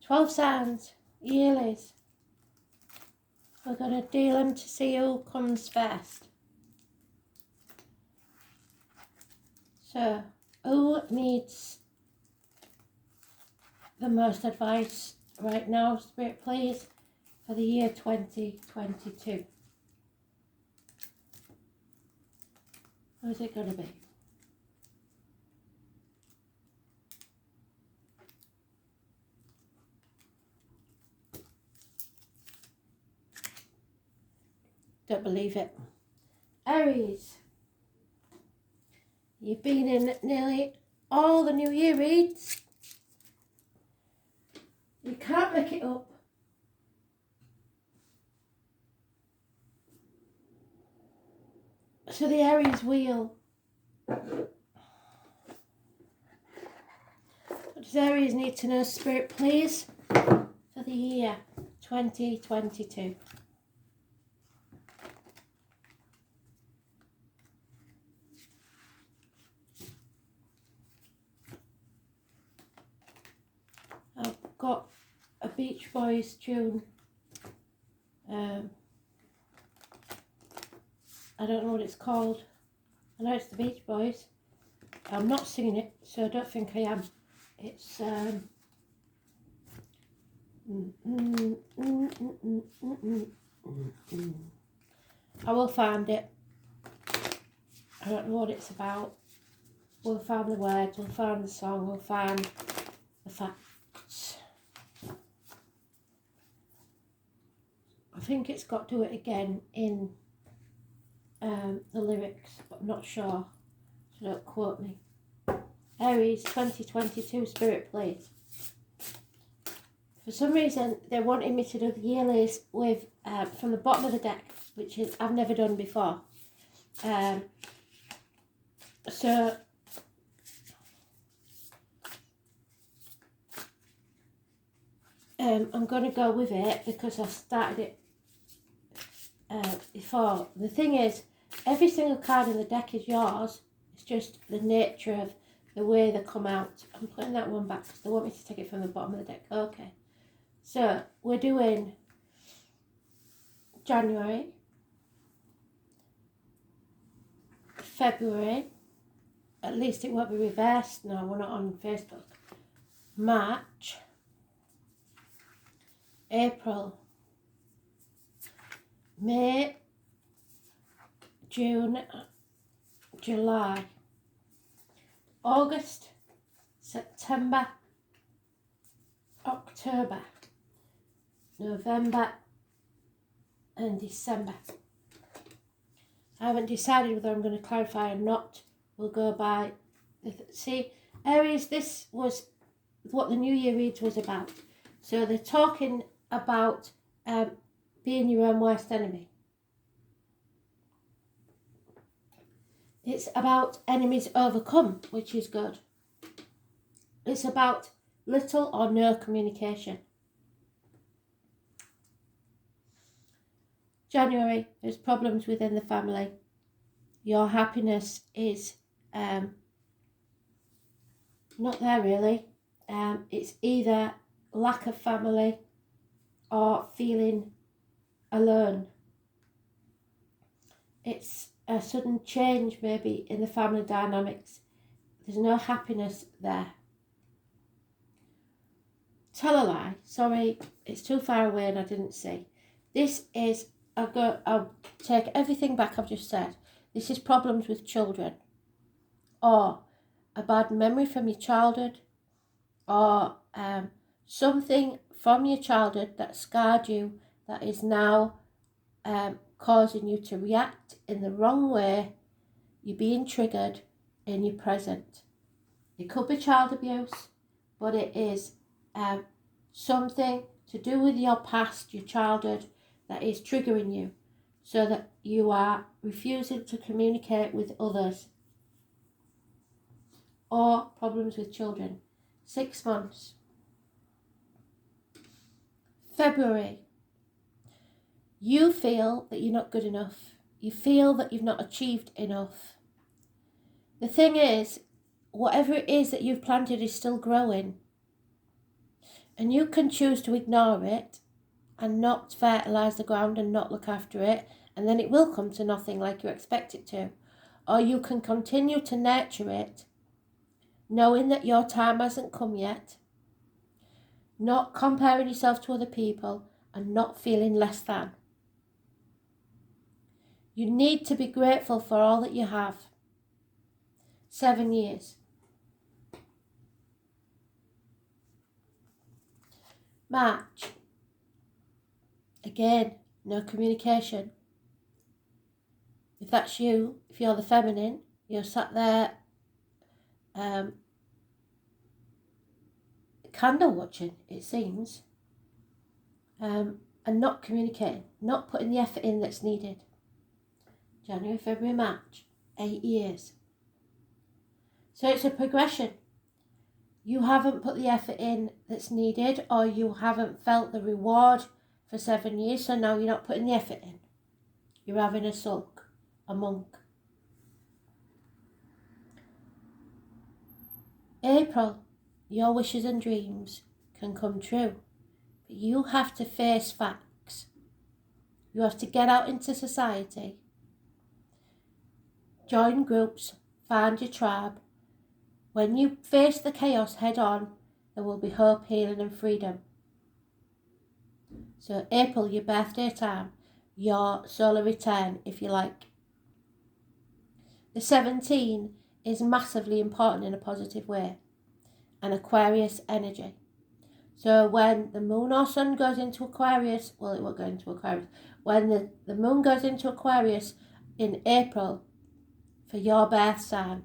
12 signs, yearlies. We're going to deal them to see who comes first. So, who needs the most advice right now, Spirit, please, for the year 2022? Who's it going to be? Don't believe it. Aries. You've been in nearly all the New Year reads. You can't make it up. So the Aries wheel. What does Aries need to know, Spirit, please, for the year 2022? I've got a Beach Boys tune. I don't know what it's called. I know it's the Beach Boys. I'm not singing it, so I don't think I am. It's I will find it. I don't know what it's about. We'll find the words, we'll find the song, we'll find the facts. I think it's got "Do It Again" in the lyrics, but I'm not sure, so don't quote me. Aries 2022, Spirit, please. For some reason, they're wanting me to do the yearlies with from the bottom of the deck, which is I've never done before. So I'm going to go with it because I started it before. The thing is, every single card in the deck is yours. It's just the nature of the way they come out. I'm putting that one back because they want me to take it from the bottom of the deck. Okay. So we're doing January, February. At least it won't be reversed. No, we're not on Facebook. March, April, May, June, July, August, September, October, November and December. I haven't decided whether I'm going to clarify or not. We'll go by, see, Aries, this was what the New Year reads was about. So they're talking about being your own worst enemy. It's about enemies overcome, which is good. It's about little or no communication. January, there's problems within the family. Your happiness is not there really. It's either lack of family or feeling alone. It's a sudden change maybe in the family dynamics. There's no happiness there. Tell a lie. Sorry, it's too far away and I didn't see. This is, I'll take everything back I've just said. This is problems with children, or a bad memory from your childhood, or something from your childhood that scarred you that is now causing you to react in the wrong way. You're being triggered in your present. It could be child abuse, but it is something to do with your past, your childhood, that is triggering you, so that you are refusing to communicate with others. Or problems with children. 6 months. February. You feel that you're not good enough. You feel that you've not achieved enough. The thing is, whatever it is that you've planted is still growing. And you can choose to ignore it and not fertilise the ground and not look after it, and then it will come to nothing like you expect it to. Or you can continue to nurture it, knowing that your time hasn't come yet, not comparing yourself to other people, and not feeling less than. You need to be grateful for all that you have. 7 years. March. Again, no communication. If that's you, if you're the feminine, you're sat there candle watching, it seems, and not communicating, not putting the effort in that's needed. January, February, March, 8 years. So it's a progression. You haven't put the effort in that's needed, or you haven't felt the reward for 7 years, so now you're not putting the effort in. You're having a sulk, a monk. April, your wishes and dreams can come true, but you have to face facts. You have to get out into society, join groups, find your tribe. When you face the chaos head on, there will be hope, healing and freedom. So April, your birthday time, your solar return, if you like. The 17 is massively important in a positive way, an Aquarius energy. So when the moon or sun goes into Aquarius, well, it won't go into Aquarius. When the moon goes into Aquarius in April for your birth sign,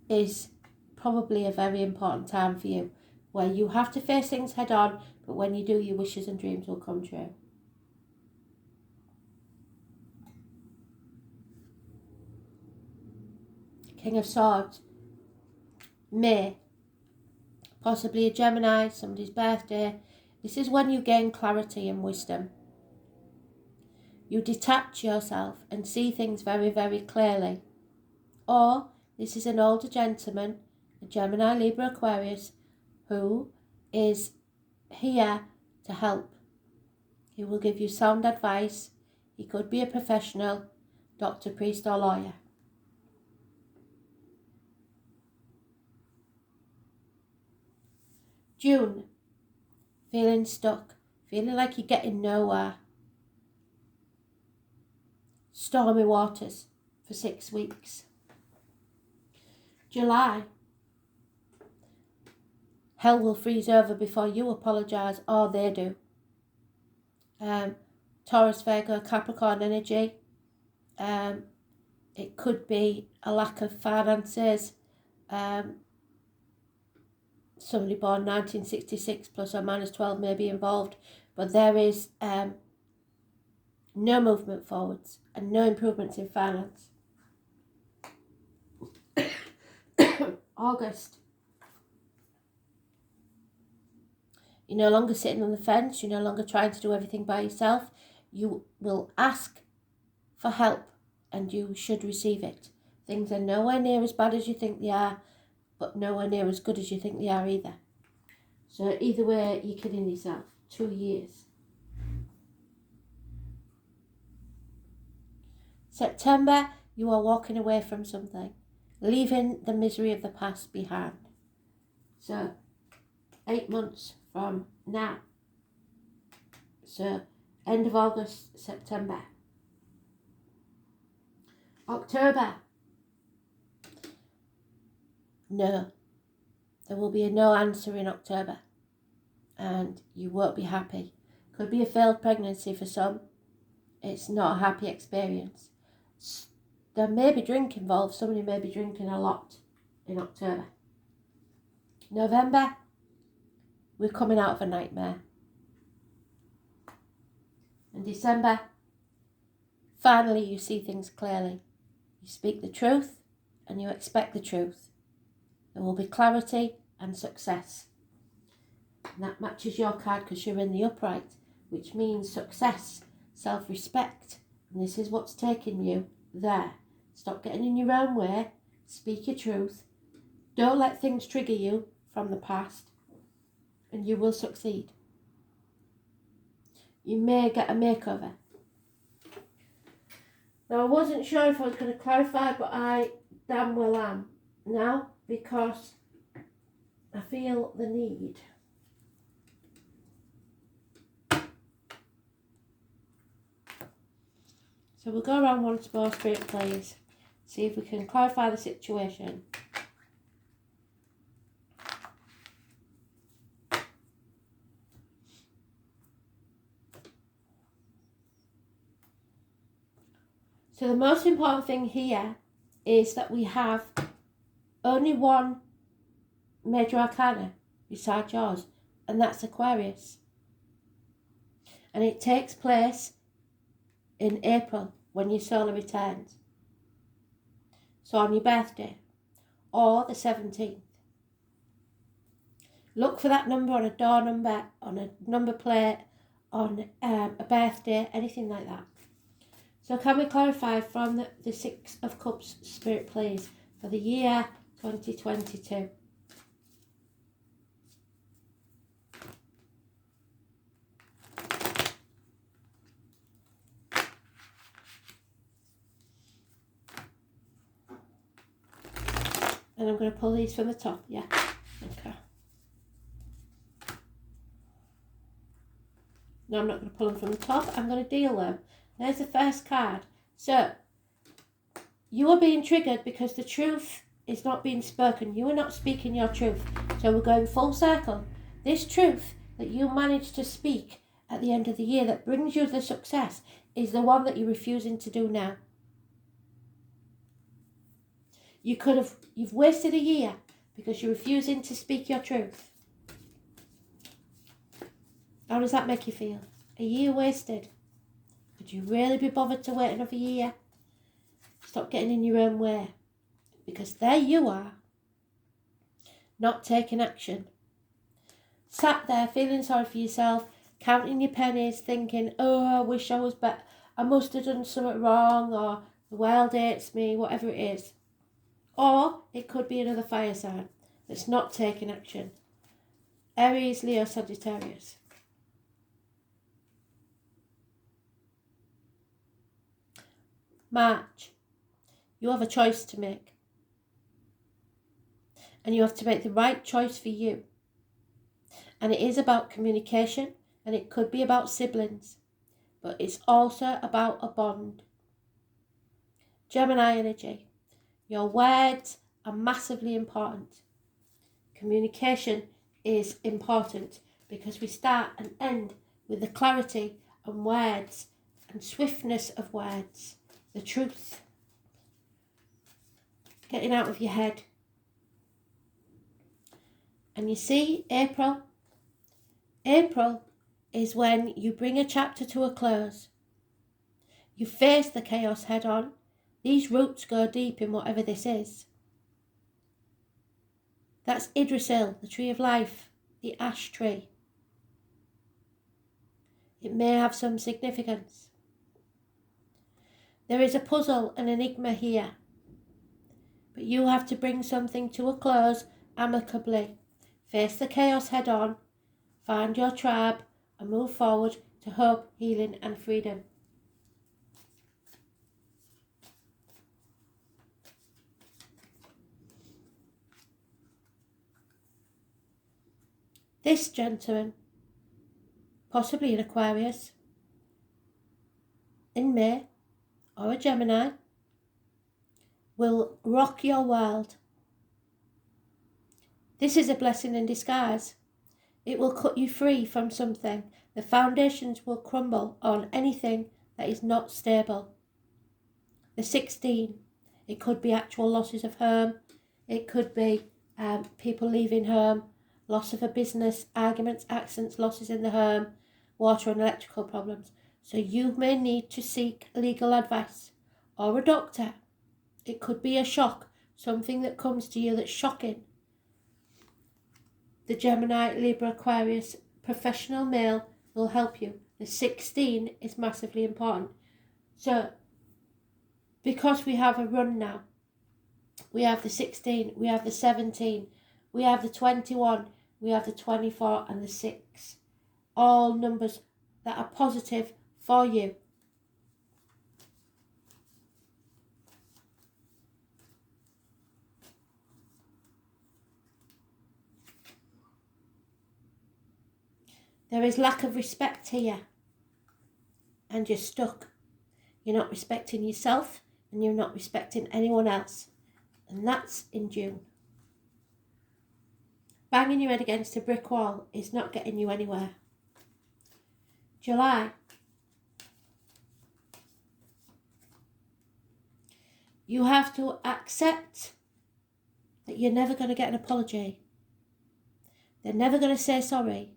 is probably a very important time for you, where you have to face things head on, but when you do, your wishes and dreams will come true. King of Swords, May, possibly a Gemini, somebody's birthday. This is when you gain clarity and wisdom. You detach yourself and see things very, very clearly. Or this is an older gentleman, a Gemini, Libra, Aquarius, who is here to help. He will give you sound advice. He could be a professional, doctor, priest or lawyer. June, feeling stuck, feeling like you're getting nowhere. Stormy waters for 6 weeks. July, hell will freeze over before you apologise, or they do. Taurus, Virgo, Capricorn energy. It could be a lack of finances. Somebody born 1966 plus or minus 12 may be involved, but there is no movement forwards and no improvements in finance. August, you're no longer sitting on the fence, you're no longer trying to do everything by yourself. You will ask for help and you should receive it. Things are nowhere near as bad as you think they are, but nowhere near as good as you think they are either. So either way, you're kidding yourself. 2 years. September, you are walking away from something, leaving the misery of the past behind. So 8 months from now. So end of August, September. October. No. There will be a no answer in October. And you won't be happy. Could be a failed pregnancy for some. It's not a happy experience. There may be drink involved. Somebody may be drinking a lot in October. November. We're coming out of a nightmare. And December. Finally you see things clearly. You speak the truth and you expect the truth. There will be clarity and success. And that matches your card because you're in the upright, which means success, self-respect. And this is what's taking you there. Stop getting in your own way. Speak your truth. Don't let things trigger you from the past. and you will succeed. You may get a makeover. Now, I wasn't sure if I was going to clarify, but I damn well am now, because I feel the need. So we'll go around once more, Spirit, please. See if we can clarify the situation. So the most important thing here is that we have only one major arcana besides yours, and that's Aquarius. And it takes place in April when your solar returns. So on your birthday, or the 17th. Look for that number on a door number, on a number plate, on a birthday, anything like that. So can we clarify from the Six of Cups, Spirit, please, for the year 2022? And I'm going to pull these from the top, yeah? Okay. No, I'm not going to pull them from the top. I'm going to deal them. There's the first card. So, you are being triggered because the truth is not being spoken. You are not speaking your truth. So we're going full circle. This truth that you managed to speak at the end of the year that brings you the success is the one that you're refusing to do now. You've wasted a year because you're refusing to speak your truth. How does that make you feel? A year wasted. Could you really be bothered to wait another year? Stop getting in your own way. Because there you are, not taking action. Sat there feeling sorry for yourself, counting your pennies, thinking, oh, I wish I was better. I must have done something wrong, or the world hates me, whatever it is. Or it could be another fire sign that's not taking action. Aries, Leo, Sagittarius. March. You have a choice to make. And you have to make the right choice for you. And it is about communication, and it could be about siblings. But it's also about a bond. Gemini energy. Your words are massively important. Communication is important because we start and end with the clarity and words and swiftness of words. The truth. Getting out of your head. And you see, April is when you bring a chapter to a close. You face the chaos head on. These roots go deep in whatever this is. That's Yggdrasil, the tree of life, the ash tree. It may have some significance. There is a puzzle, an enigma here. But you have to bring something to a close amicably. Face the chaos head on, find your tribe, and move forward to hope, healing, and freedom. This gentleman, possibly an Aquarius, in May, or a Gemini, will rock your world. This is a blessing in disguise. It will cut you free from something. The foundations will crumble on anything that is not stable. The 16, it could be actual losses of home. It could be people leaving home, loss of a business, arguments, accidents, losses in the home, water and electrical problems. So you may need to seek legal advice or a doctor. It could be a shock, something that comes to you that's shocking. The Gemini, Libra, Aquarius, professional male will help you. The 16 is massively important. So, because we have a run now, we have the 16, we have the 17, we have the 21. we have the 24 and the 6. All numbers that are positive for you. There is lack of respect here, and you're stuck. You're not respecting yourself, and you're not respecting anyone else, and that's in June. Banging your head against a brick wall is not getting you anywhere. July. You have to accept that you're never going to get an apology. They're never going to say sorry.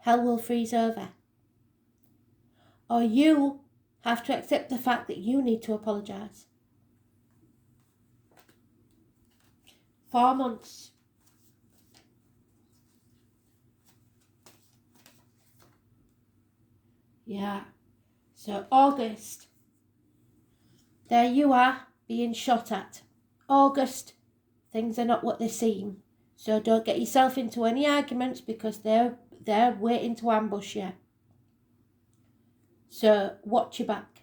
Hell will freeze over. Or you have to accept the fact that you need to apologise. 4 months. Yeah. So August. There you are, being shot at. August, things are not what they seem. So don't get yourself into any arguments, because they're waiting to ambush you. So watch your back.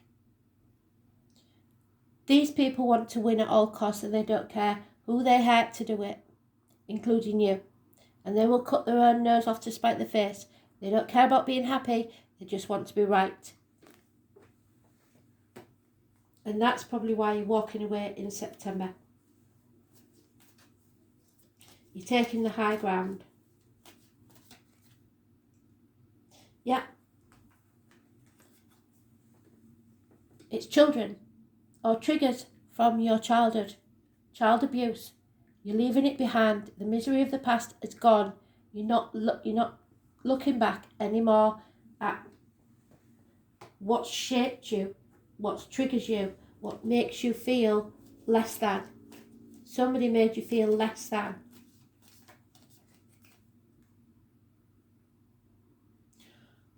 These people want to win at all costs, and they don't care who they hurt to do it, including you. And they will cut their own nose off to spite their face. They don't care about being happy, they just want to be right. And that's probably why you're walking away in September. You're taking the high ground. Yeah. It's children or triggers from your childhood. Child abuse. You're leaving it behind. The misery of the past is gone. You're not looking back anymore at what shaped you, what triggers you, what makes you feel less than. Somebody made you feel less than.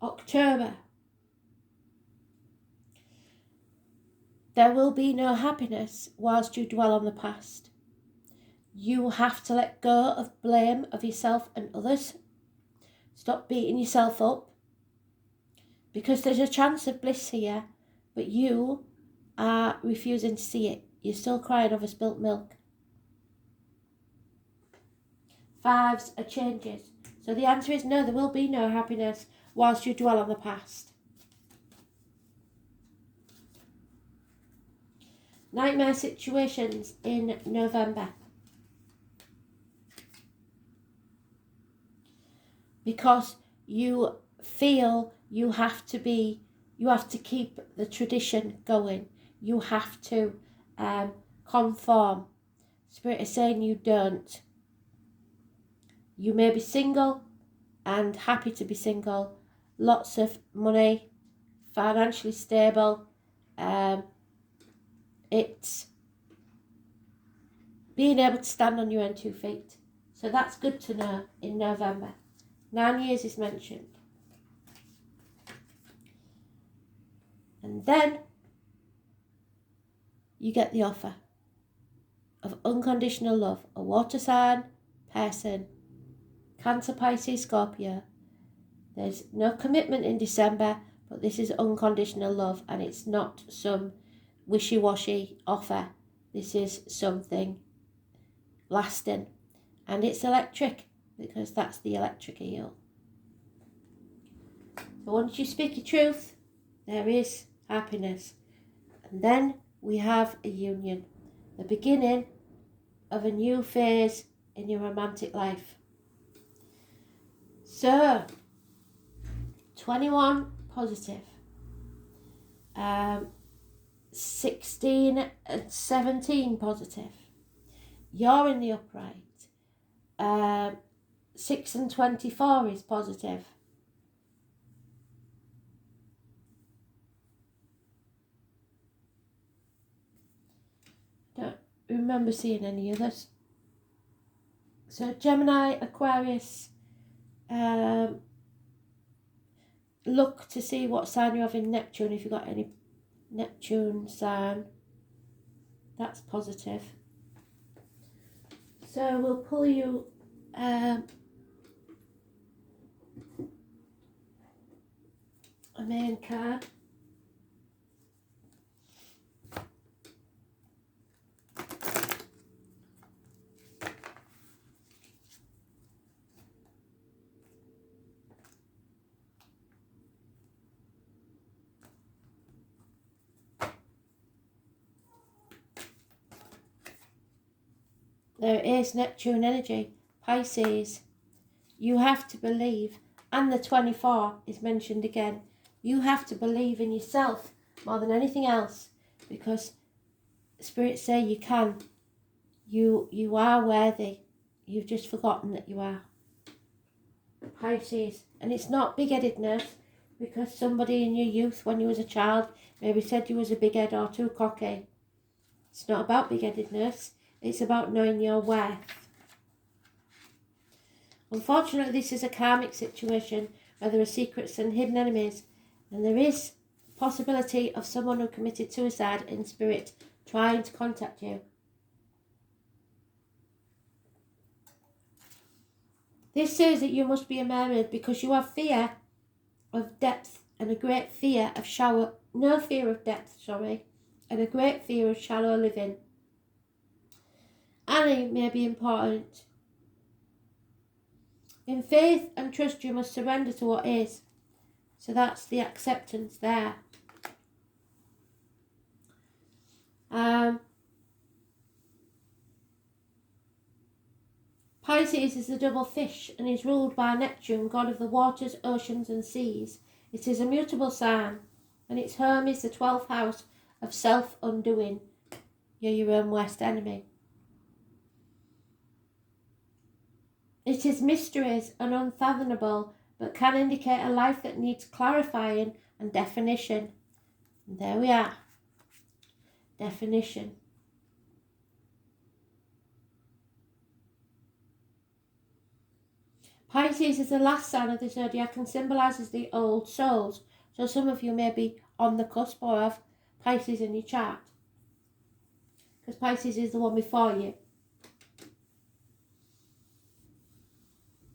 October. There will be no happiness whilst you dwell on the past. You have to let go of blame of yourself and others. Stop beating yourself up, because there's a chance of bliss here, but you are refusing to see it. You're still crying over spilt milk. 5s are changes. So the answer is no, there will be no happiness whilst you dwell on the past. Nightmare situations in November. Because you feel you have to keep the tradition going. You have to conform. Spirit is saying you don't. You may be single and happy to be single. Lots of money, financially stable. It's being able to stand on your own 2 feet. So that's good to know in November. 9 years is mentioned. And then you get the offer of unconditional love. A water sign, person, Cancer, Pisces, Scorpio. There's no commitment in December, but this is unconditional love, and it's not some wishy-washy offer. This is something lasting, and it's electric, because that's the electric eel. So once you speak your truth, there is happiness. And then we have a union, the beginning of a new phase in your romantic life. So 21 positive, 16 and 17 positive. You're in the upright. 6 and 24 is positive. Don't remember seeing any others. So Gemini, Aquarius, look to see what sign you have in Neptune. If you've got any Neptune sign, that's positive. So we'll pull you main card. There is Neptune energy, Pisces. You have to believe, and the 24 is mentioned again. You have to believe in yourself more than anything else, because spirits say you can. You are worthy. You've just forgotten that you are. Pisces. And it's not big-headedness, because somebody in your youth when you was a child maybe said you was a big head or too cocky. It's not about big-headedness. It's about knowing your worth. Unfortunately, this is a karmic situation where there are secrets and hidden enemies, and there is possibility of someone who committed suicide in spirit trying to contact you. This says that you must be a mermaid because you have fear of depth and a great fear of no fear of depth, and a great fear of shallow living. Annie may be important. In faith and trust, you must surrender to what is. So that's the acceptance there. Pisces is the double fish and is ruled by Neptune, god of the waters, oceans and seas. It is a mutable sign, and its home is the 12th house of self-undoing. You're your own worst enemy. It is mysteries and unfathomable, but can indicate a life that needs clarifying and definition. And there we are. Definition. Pisces is the last sign of the zodiac and symbolises the old souls. So some of you may be on the cusp or have Pisces in your chart, because Pisces is the one before you.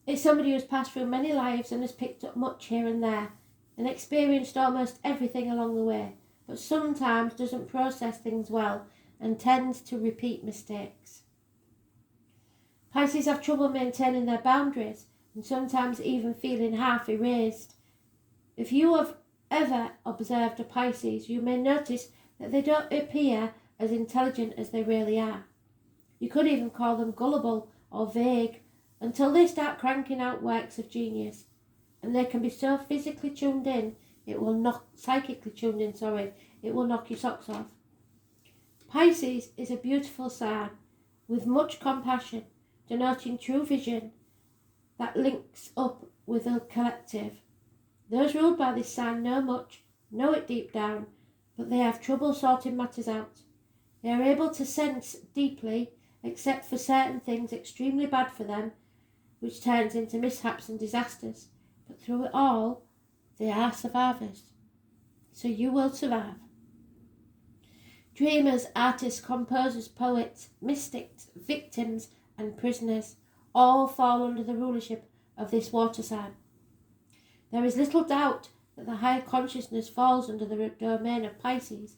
It's somebody who's passed through many lives and has picked up much here and there and experienced almost everything along the way, but sometimes doesn't process things well and tends to repeat mistakes. Pisces have trouble maintaining their boundaries and sometimes even feeling half erased. If you have ever observed a Pisces, you may notice that they don't appear as intelligent as they really are. You could even call them gullible or vague, until they start cranking out works of genius, and they can be so physically tuned in, psychically tuned in, it will knock your socks off. Pisces is a beautiful sign with much compassion, denoting true vision that links up with the collective. Those ruled by this sign know much, know it deep down, but they have trouble sorting matters out. They are able to sense deeply, except for certain things extremely bad for them, which turns into mishaps and disasters. But through it all, they are survivors. So you will survive. Dreamers, artists, composers, poets, mystics, victims, and prisoners all fall under the rulership of this water sign. There is little doubt that the higher consciousness falls under the domain of Pisces.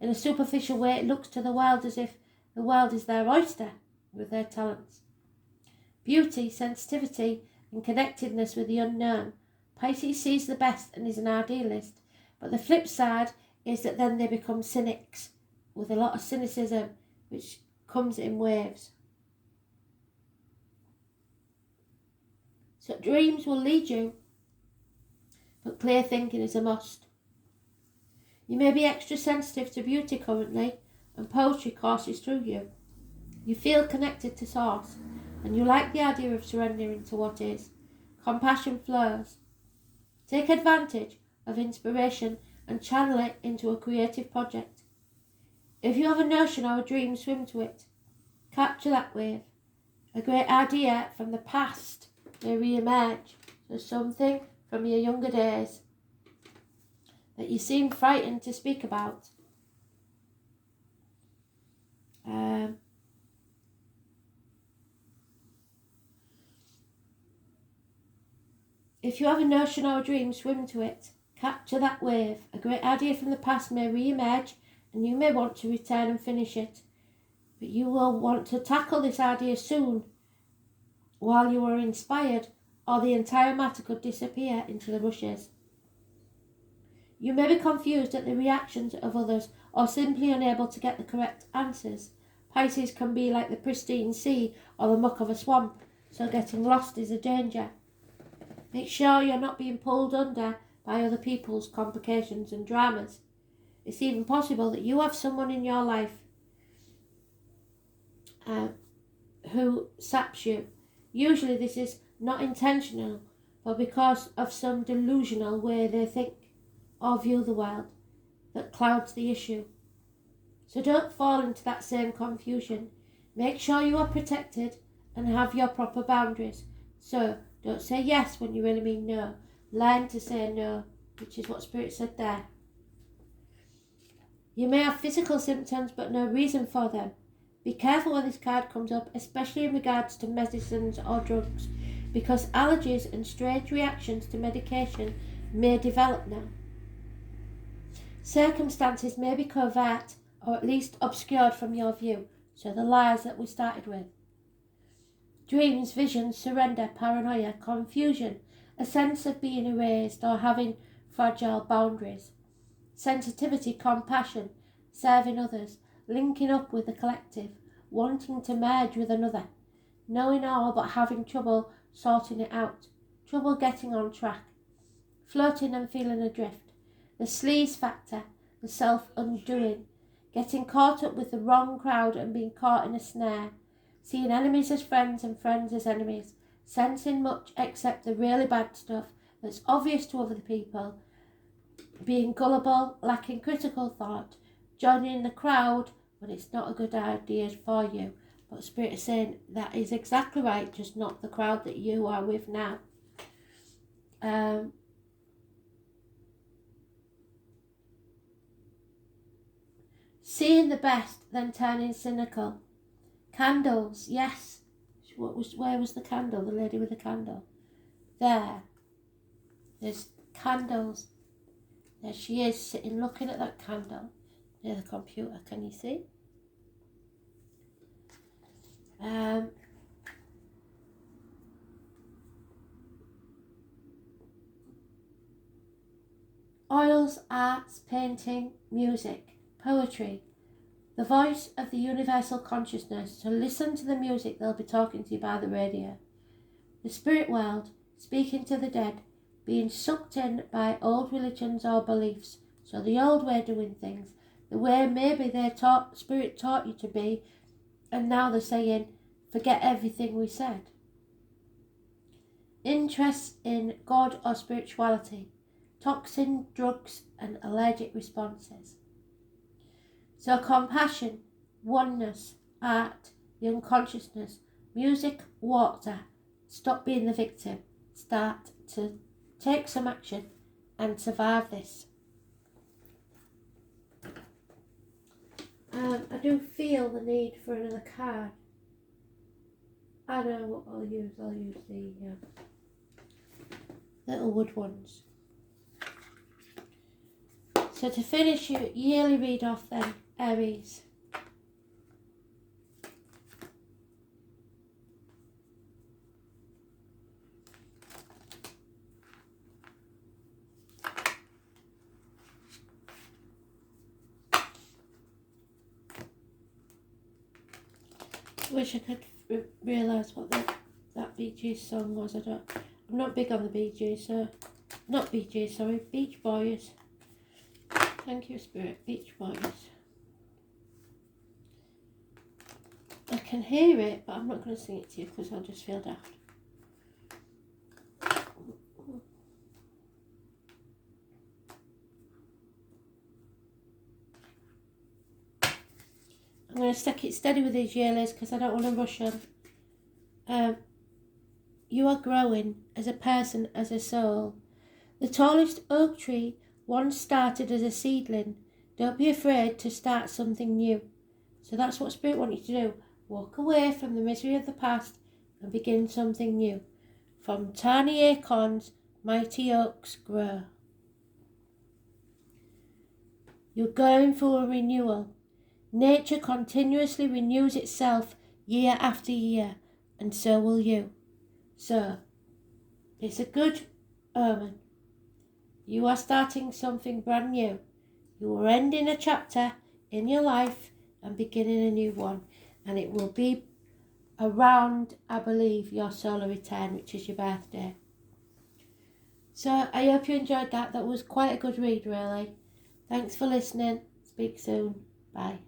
In a superficial way, it looks to the world as if the world is their oyster with their talents. Beauty, sensitivity, and connectedness with the unknown. Pisces sees the best and is an idealist, but the flip side is that then they become cynics with a lot of cynicism, which comes in waves. So dreams will lead you, but clear thinking is a must. You may be extra sensitive to beauty currently, and poetry courses through you. You feel connected to source, and you like the idea of surrendering to what is. Compassion flows. Take advantage of inspiration and channel it into a creative project. If you have a notion or a dream, swim to it. Capture that wave. A great idea from the past may re-emerge. So something from your younger days that you seem frightened to speak about. If you have a notion or a dream, swim to it. Capture that wave. A great idea from the past may re-emerge, and you may want to return and finish it. But you will want to tackle this idea soon while you are inspired, or the entire matter could disappear into the rushes. You may be confused at the reactions of others or simply unable to get the correct answers. Pisces can be like the pristine sea or the muck of a swamp, so getting lost is a danger. Make sure you're not being pulled under by other people's complications and dramas. It's even possible that you have someone in your life who saps you. Usually this is not intentional, but because of some delusional way they think or view the world that clouds the issue. So don't fall into that same confusion. Make sure you are protected and have your proper boundaries. So don't say yes when you really mean no. Learn to say no, which is what Spirit said there. You may have physical symptoms but no reason for them. Be careful when this card comes up, especially in regards to medicines or drugs, because allergies and strange reactions to medication may develop now. Circumstances may be covert or at least obscured from your view, so the lies that we started with. Dreams, visions, surrender, paranoia, confusion, a sense of being erased or having fragile boundaries. Sensitivity, compassion, serving others, linking up with the collective, wanting to merge with another, knowing all but having trouble sorting it out, trouble getting on track, floating and feeling adrift, the sleaze factor, the self-undoing, getting caught up with the wrong crowd and being caught in a snare, seeing enemies as friends and friends as enemies, sensing much except the really bad stuff that's obvious to other people, being gullible, lacking critical thought, joining the crowd when it's not a good idea for you. But Spirit is saying that is exactly right, just not the crowd that you are with now. Seeing the best, then turning cynical. Candles, yes. Where was the candle? The lady with the candle. There. There's candles. There she is, sitting looking at that candle near the computer. Can you see? Oils, arts, painting, music, poetry, the voice of the universal consciousness. So listen to the music they'll be talking to you by the radio. The spirit world, speaking to the dead, being sucked in by old religions or beliefs. So the old way of doing things, the way maybe Spirit taught you to be, and now they're saying, forget everything we said. Interest in God or spirituality, toxin, drugs and allergic responses. So compassion, oneness, art, the unconsciousness, music, water, stop being the victim, start to take some action and survive this. I do feel the need for another card. I know what I'll use. I'll use the little wood ones. So to finish your yearly read off then, Aries. Wish I could realise what that Bee Gees song was. I'm not big on the Bee Gees, so not Bee Gees, sorry, Beach Boys. Thank you, Spirit, Beach Boys. I can hear it, but I'm not going to sing it to you because I'll just feel daft. I'm going to stick it steady with these yearlies because I don't want to rush them. You are growing as a person, as a soul. The tallest oak tree once started as a seedling. Don't be afraid to start something new. So that's what Spirit wants you to do. Walk away from the misery of the past and begin something new. From tiny acorns, mighty oaks grow. You're going through a renewal. Nature continuously renews itself year after year, and so will you. So, it's a good omen. You are starting something brand new. You are ending a chapter in your life and beginning a new one. And it will be around, I believe, your solar return, which is your birthday. So I hope you enjoyed that. That was quite a good read, really. Thanks for listening. Speak soon. Bye.